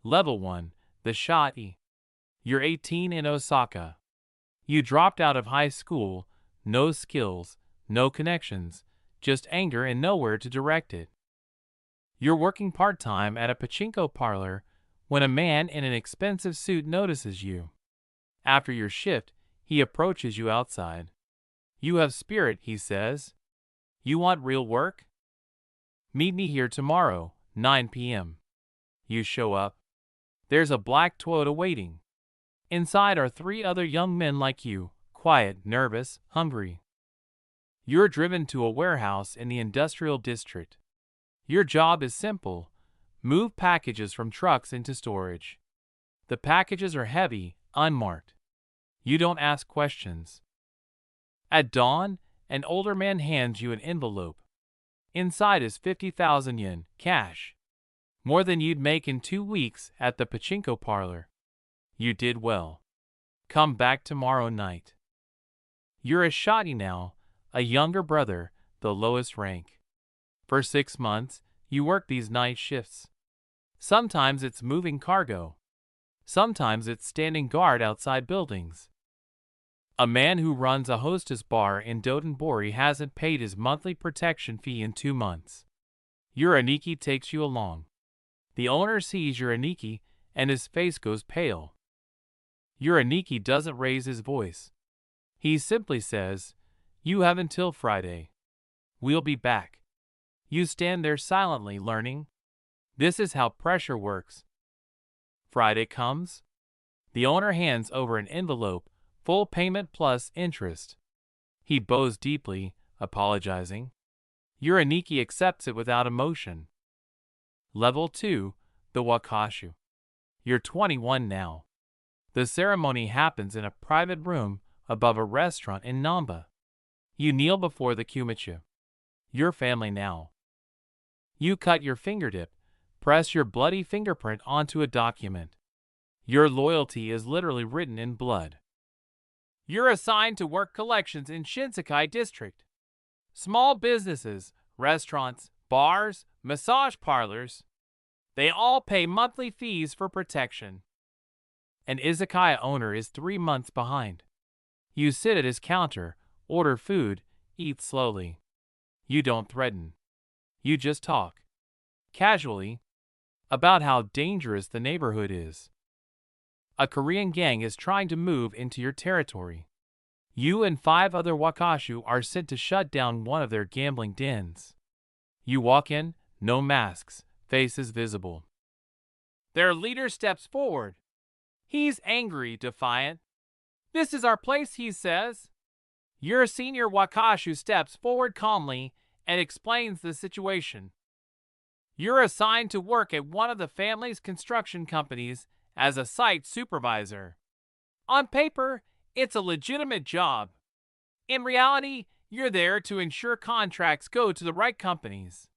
Level 1, the Shatei. You're 18 in Osaka. You dropped out of high school, no skills, no connections, just anger and nowhere to direct it. You're working part-time at a pachinko parlor when a man in an expensive suit notices you. After your shift, he approaches you outside. You have spirit, he says. You want real work? Meet me here tomorrow, 9 p.m. You show up. There's a black Toyota waiting. Inside are 3 other young men like you, quiet, nervous, hungry. You're driven to a warehouse in the industrial district. Your job is simple. Move packages from trucks into storage. The packages are heavy, unmarked. You don't ask questions. At dawn, an older man hands you an envelope. Inside is 50,000 yen, cash. More than you'd make in 2 weeks at the pachinko parlor. You did well. Come back tomorrow night. You're a Shatei now, a younger brother, the lowest rank. For 6 months, you work these night shifts. Sometimes it's moving cargo. Sometimes it's standing guard outside buildings. A man who runs a hostess bar in Dotonbori hasn't paid his monthly protection fee in 2 months. Your Aniki takes you along. The owner sees your Aniki and his face goes pale. Your Aniki doesn't raise his voice. He simply says, "You have until Friday. We'll be back." You stand there silently learning. This is how pressure works. Friday comes. The owner hands over an envelope, full payment plus interest. He bows deeply, apologizing. Your Aniki accepts it without emotion. Level 2, the Wakashu. You're 21 now. The ceremony happens in a private room above a restaurant in Namba. You kneel before the Kumichou. Your family now. You cut your fingertip, press your bloody fingerprint onto a document. Your loyalty is literally written in blood. You're assigned to work collections in Shinsekai District. Small businesses, restaurants, bars, massage parlors, they all pay monthly fees for protection. An izakaya owner is 3 months behind. You sit at his counter, order food, eat slowly. You don't threaten. You just talk. Casually. About how dangerous the neighborhood is. A Korean gang is trying to move into your territory. You and 5 other Wakashu are sent to shut down one of their gambling dens. You walk in, no masks, faces visible. Their leader steps forward. He's angry, defiant. "This is our place," he says. Your senior Wakashu steps forward calmly and explains the situation. You're assigned to work at one of the family's construction companies as a site supervisor. On paper, it's a legitimate job. In reality, you're there to ensure contracts go to the right companies.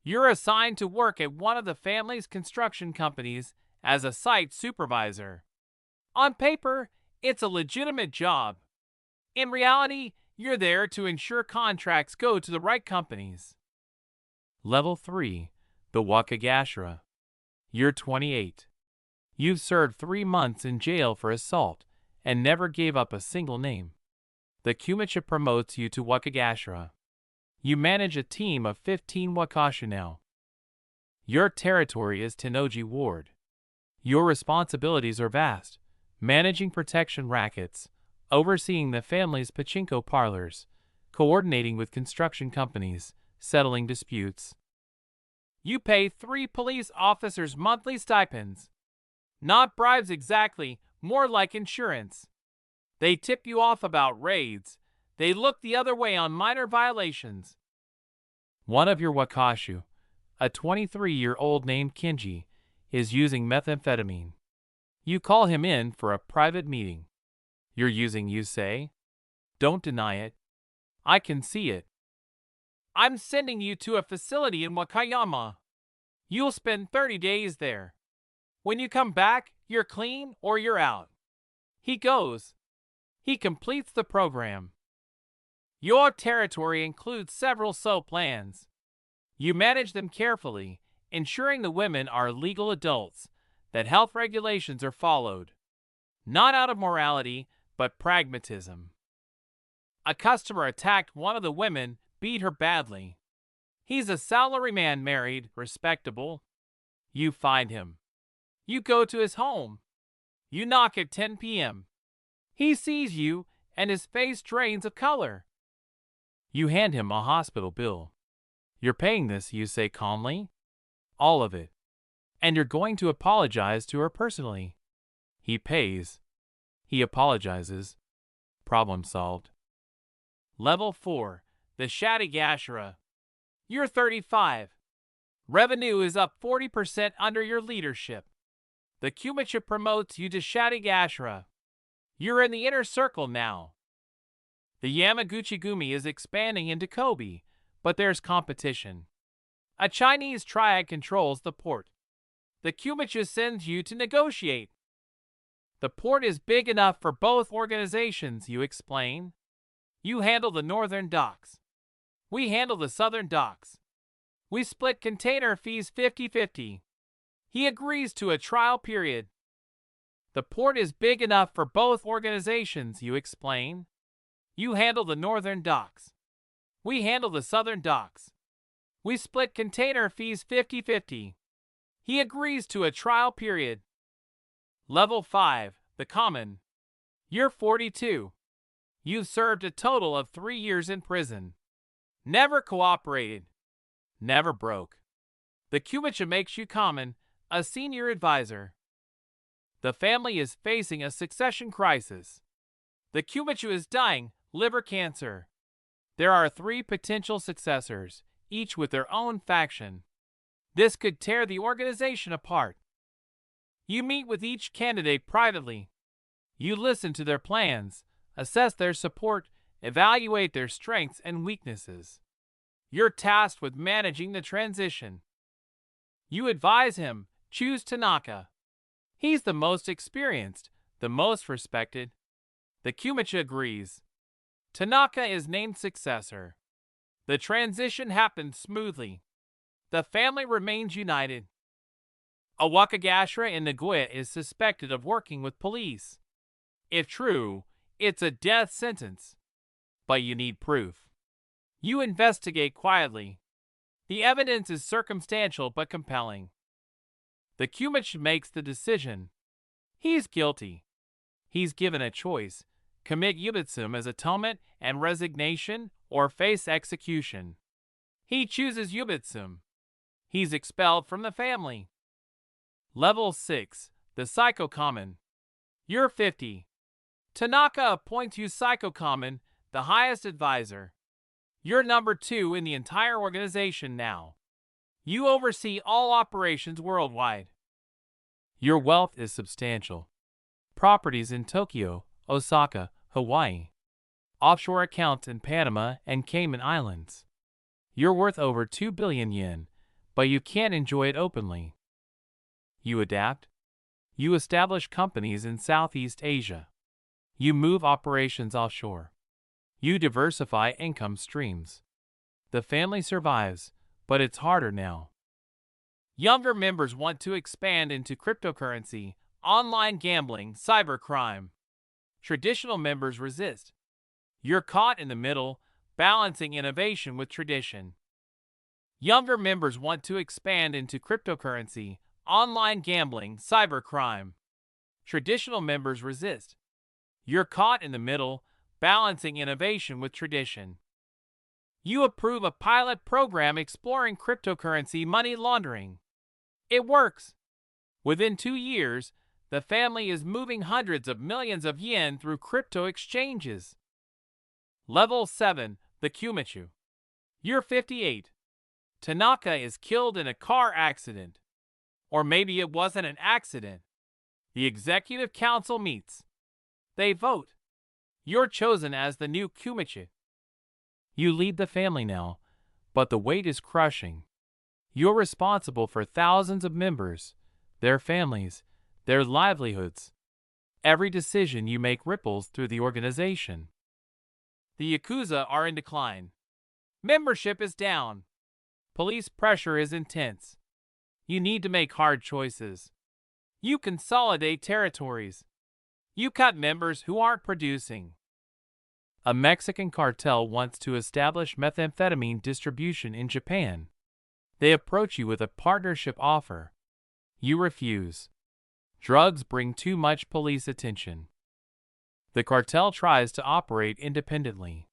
You're assigned to work at one of the family's construction companies as a site supervisor. On paper, it's a legitimate job. In reality, you're there to ensure contracts go to the right companies. Level 3, the Wakagashira. You're 28. You've served 3 months in jail for assault and never gave up a single name. The Kumichou promotes you to Wakagashira. You manage a team of 15 Wakashu now. Your territory is Tennoji Ward. Your responsibilities are vast, managing protection rackets, overseeing the family's pachinko parlors, coordinating with construction companies, settling disputes. You pay 3 police officers monthly stipends. Not bribes exactly, more like insurance. They tip you off about raids. They look the other way on minor violations. One of your Wakashu, a 23-year-old named Kinji, is using methamphetamine. You call him in for a private meeting. You're using, you say? Don't deny it. I can see it. I'm sending you to a facility in Wakayama. You'll spend 30 days there. When you come back, you're clean or you're out. He goes. He completes the program. Your territory includes several plans. You manage them carefully, ensuring the women are legal adults, that health regulations are followed. Not out of morality, but pragmatism. A customer attacked one of the women, beat her badly. He's a salaryman, married, respectable. You find him. You go to his home. You knock at 10 p.m. He sees you, and his face drains of color. You hand him a hospital bill. You're paying this, you say calmly. All of it. And you're going to apologize to her personally. He pays. He apologizes. Problem solved. Level 4. The Shateigashira. You're 35. Revenue is up 40% under your leadership. The Kumichou promotes you to Shateigashira. You're in the inner circle now. The Yamaguchi-gumi is expanding into Kobe, but there's competition. A Chinese triad controls the port. The Kumichou sends you to negotiate. The port is big enough for both organizations, you explain. You handle the northern docks. We handle the southern docks. We split container fees 50-50. He agrees to a trial period. The port is big enough for both organizations, you explain. You handle the northern docks. We handle the southern docks. We split container fees 50-50. He agrees to a trial period. Level 5, the common. You're 42. You've served a total of 3 years in prison. Never cooperated. Never broke. The Kumichou makes you common, a senior advisor. The family is facing a succession crisis. The Kumichou is dying, liver cancer. There are 3 potential successors, each with their own faction. This could tear the organization apart. You meet with each candidate privately. You listen to their plans, assess their support, evaluate their strengths and weaknesses. You're tasked with managing the transition. You advise him, choose Tanaka. He's the most experienced, the most respected. The Kumichou agrees. Tanaka is named successor. The transition happens smoothly. The family remains united. A Wakagashira in Nagoya is suspected of working with police. If true, it's a death sentence. But you need proof. You investigate quietly. The evidence is circumstantial but compelling. The Kumichou makes the decision. He's guilty. He's given a choice: commit yubitsume as atonement and resignation, or face execution. He chooses yubitsume. He's expelled from the family. Level 6, the Saiko-komon. You're 50. Tanaka appoints you Saiko-komon, the highest advisor. You're number 2 in the entire organization now. You oversee all operations worldwide. Your wealth is substantial. Properties in Tokyo, Osaka, Hawaii. Offshore accounts in Panama and Cayman Islands. You're worth over 2 billion yen, but you can't enjoy it openly. You adapt. You establish companies in Southeast Asia. You move operations offshore. You diversify income streams. The family survives, but it's harder now. Younger members want to expand into cryptocurrency, online gambling, cybercrime. Traditional members resist. You're caught in the middle, balancing innovation with tradition. Younger members want to expand into cryptocurrency, online gambling, cybercrime. Traditional members resist. You're caught in the middle, balancing innovation with tradition. You approve a pilot program exploring cryptocurrency money laundering. It works. Within 2 years, the family is moving hundreds of millions of yen through crypto exchanges. Level 7, the Kumichou. You're 58. Tanaka is killed in a car accident. Or maybe it wasn't an accident. The executive council meets. They vote. You're chosen as the new Kumichou. You lead the family now, but the weight is crushing. You're responsible for thousands of members, their families, their livelihoods. Every decision you make ripples through the organization. The Yakuza are in decline. Membership is down. Police pressure is intense. You need to make hard choices. You consolidate territories. You cut members who aren't producing. A Mexican cartel wants to establish methamphetamine distribution in Japan. They approach you with a partnership offer. You refuse. Drugs bring too much police attention. The cartel tries to operate independently.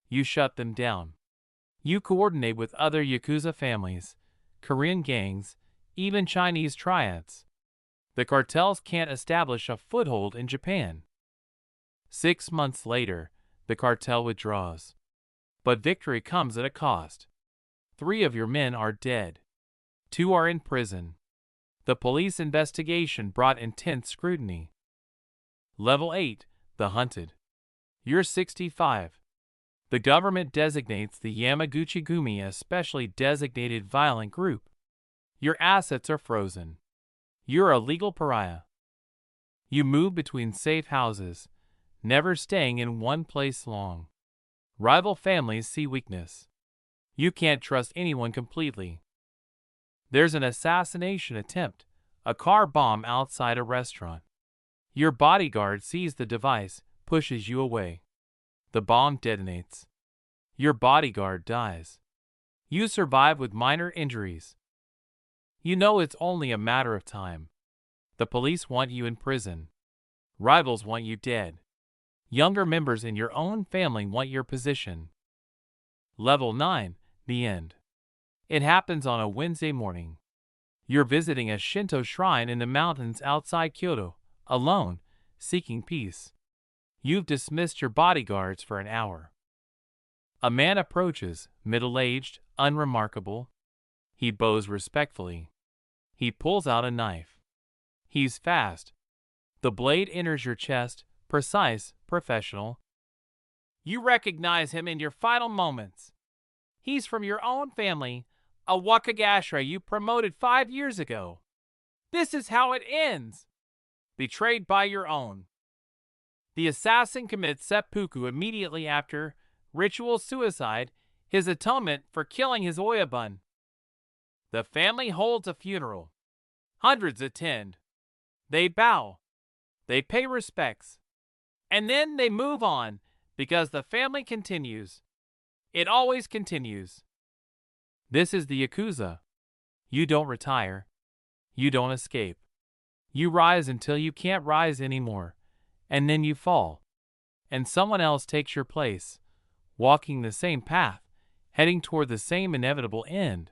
You shut them down. You coordinate with other Yakuza families, Korean gangs, even Chinese triads. The cartels can't establish a foothold in Japan. 6 months later, the cartel withdraws. But victory comes at a cost. 3 of your men are dead. 2 are in prison. The police investigation brought intense scrutiny. Level 8, The Hunted. You're 65. The government designates the Yamaguchi-gumi a specially designated violent group. Your assets are frozen. You're a legal pariah. You move between safe houses, never staying in one place long. Rival families see weakness. You can't trust anyone completely. There's an assassination attempt, a car bomb outside a restaurant. Your bodyguard sees the device, pushes you away. The bomb detonates. Your bodyguard dies. You survive with minor injuries. You know it's only a matter of time. The police want you in prison. Rivals want you dead. Younger members in your own family want your position. Level 9, The End. It happens on a Wednesday morning. You're visiting a Shinto shrine in the mountains outside Kyoto, alone, seeking peace. You've dismissed your bodyguards for an hour. A man approaches, middle-aged, unremarkable. He bows respectfully. He pulls out a knife. He's fast. The blade enters your chest, precise, professional. You recognize him in your final moments. He's from your own family, a Wakagashira you promoted 5 years ago. This is how it ends. Betrayed by your own. The assassin commits seppuku immediately after ritual suicide, his atonement for killing his oyabun. The family holds a funeral. Hundreds attend. They bow. They pay respects. And then they move on because the family continues. It always continues. This is the Yakuza. You don't retire. You don't escape. You rise until you can't rise anymore, and then you fall. And someone else takes your place, walking the same path, heading toward the same inevitable end.